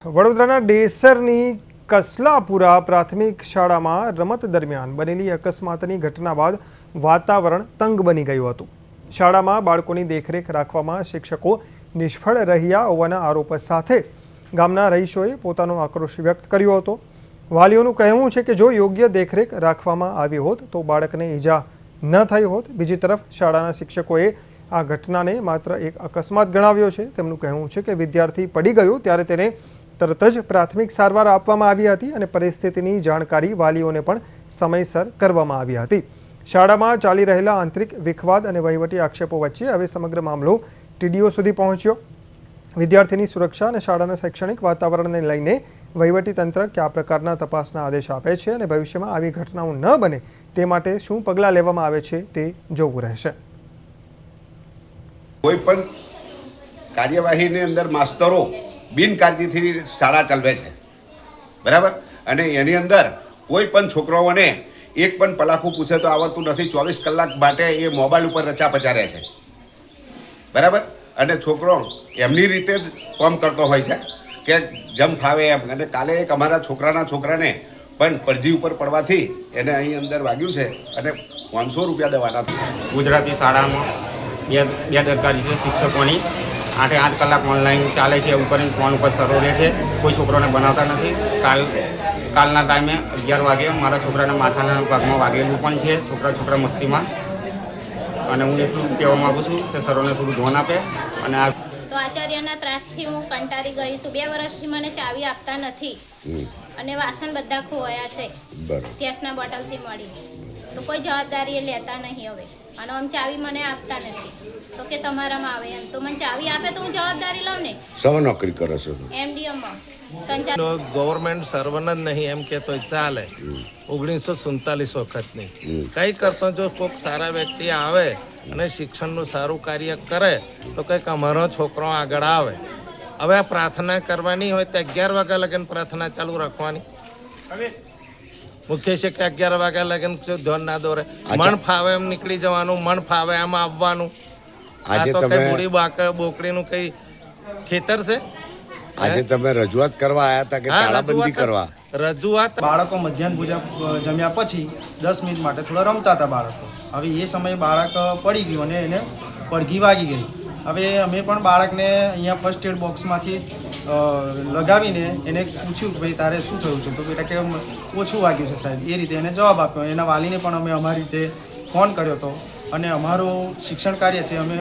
વડોદરાના ડેસરની કસલાપુરા પ્રાથમિક શાળામાં રમત દરમિયાન બનેલી અકસ્માતની ઘટના બાદ વાતાવરણ તંગ બની ગયું હતું। શાળામાં બાળકોની દેખરેખ રાખવામાં શિક્ષકો નિષ્ફળ રહ્યા હોવાના આરોપ સાથે ગામના રહીશોએ પોતાનો આક્રોશ વ્યક્ત કર્યો હતો। વાલીઓનું કહેવું છે કે જો યોગ્ય દેખરેખ રાખવામાં આવી હોત તો બાળકને ઈજા ન થઈ હોત। બીજી તરફ શાળાના શિક્ષકોએ આ ઘટનાને માત્ર એક અકસ્માત ગણાવ્યો છે। તેમનું કહેવું છે કે વિદ્યાર્થી પડી ગયો ત્યારે તેને તરત જ પ્રાથમિક સારવાર આપવામાં આવી હતી અને પરિસ્થિતિની જાણકારી વાલીઓને પણ સમયસર કરવામાં આવી હતી। શાળામાં ચાલી રહેલા આંતરિક વિખવાદ અને વહીવટી આક્ષેપો વચ્ચે હવે સમગ્ર મામલો ટીડીઓ સુધી પહોંચ્યો। વિદ્યાર્થીની સુરક્ષા અને શાળાના શૈક્ષણિક વાતાવરણને લઈને વહીવટીતંત્ર કયા પ્રકારના તપાસના આદેશ આપે છે અને ભવિષ્યમાં આવી ઘટનાઓ ન બને તે માટે શું પગલાં લેવામાં આવે છે તે જોવું રહેશે। કોઈ પણ કાર્યવાહીની અંદર માસ્તરો બિનકાળજીથી શાળા ચલાવે છે, બરાબર, અને એની અંદર કોઈ પણ છોકરાઓને એક પણ પલાખું પૂછે તો આવડતું નથી। 24 કલાક માટે એ મોબાઈલ ઉપર રચા પચારે છે, બરાબર, અને છોકરો એમની રીતે જ કામ કરતો હોય છે કે જેમ ફાવે એમ। અને કાલે એક અમારા છોકરાને પણ પડજી ઉપર પડવાથી એને અહીં અંદર વાગ્યું છે અને 500 રૂપિયા દેવાના। ગુજરાતી શાળામાં બેદરકારી છે શિક્ષકોની। 8 કલાક ઓનલાઈન ચાલે છે, એવું કરીને ફોન ઉપર સરો રહે છે, કોઈ છોકરાને બનાવતા નથી। કાલના ટાઈમે 11 વાગે મારા છોકરાના માથાના ભાગમાં વાગેલું પણ છે છોકરા મસ્તીમાં। અને હું એટલું કહેવા માગું છું કે સરોને થોડું ધ્યાન આપે। અને આ તો આચાર્યના ત્રાસથી હું કંટાળી ગઈ છું। 2 વર્ષથી મને ચાવી આપતા નથી અને વાસણ બધા ખોવાયા છે ગેસના બોટલથી મળી। તો કોઈ જવાબદારી એ લેતા નહીં હવે, અને આમ ચાવી મને આપતા નથી તો કે તમારામાં આવે એમ। તો મને ચાવી આપે તો હું જવાબદારી લઉં ને। શેમાં નોકરી કરો છો? એમડીએમમાં સંચાલક। ગવર્મેન્ટ સર્વન્ટ જ નહીં એમ કહેતો ચાલે। 1947 વખતની કંઈ કરતો જો કોઈક સારા વ્યક્તિ આવે અને શિક્ષણનું સારું કાર્ય કરે તો કંઈક અમારો છોકરો આગળ આવે। હવે આ પ્રાર્થના કરવાની હોય તો 11 વાગ્યા લગન પ્રાર્થના ચાલુ રાખવાની। મુખ્ય છે કે 11 વાગ્યા લગન ધ્યાન ના દોરે, મન ફાવે એમ નીકળી જવાનું, મન ફાવે એમ આવવાનું। આ તો કઈ બુડી બોકડીનું કઈ ખેતર છે? આજે તમે રજૂઆત કરવા આવ્યા હતા કે તાળાબંધી કરવા? રજૂઆત બાળકો મધ્યાહન ભોજન જમ્યા પછી 10 મિનિટ માટે થોડા રમતા હતા બાળકો। હવે એ સમયે બાળક પડી ગયું અને એને પડઘી વાગી ગઈ। હવે અમે પણ બાળકને અહીંયા ફર્સ્ટ એડ બોક્સમાંથી લગાવીને એને પૂછ્યું કે ભાઈ તારે શું થયું છે? તો બેટા કે ઓછું વાગ્યું છે સાહેબ, એ રીતે એને જવાબ આપ્યો। એના વાલીને પણ અમે અમારી રીતે ફોન કર્યો હતો અને અમારું શિક્ષણ કાર્ય છે અમે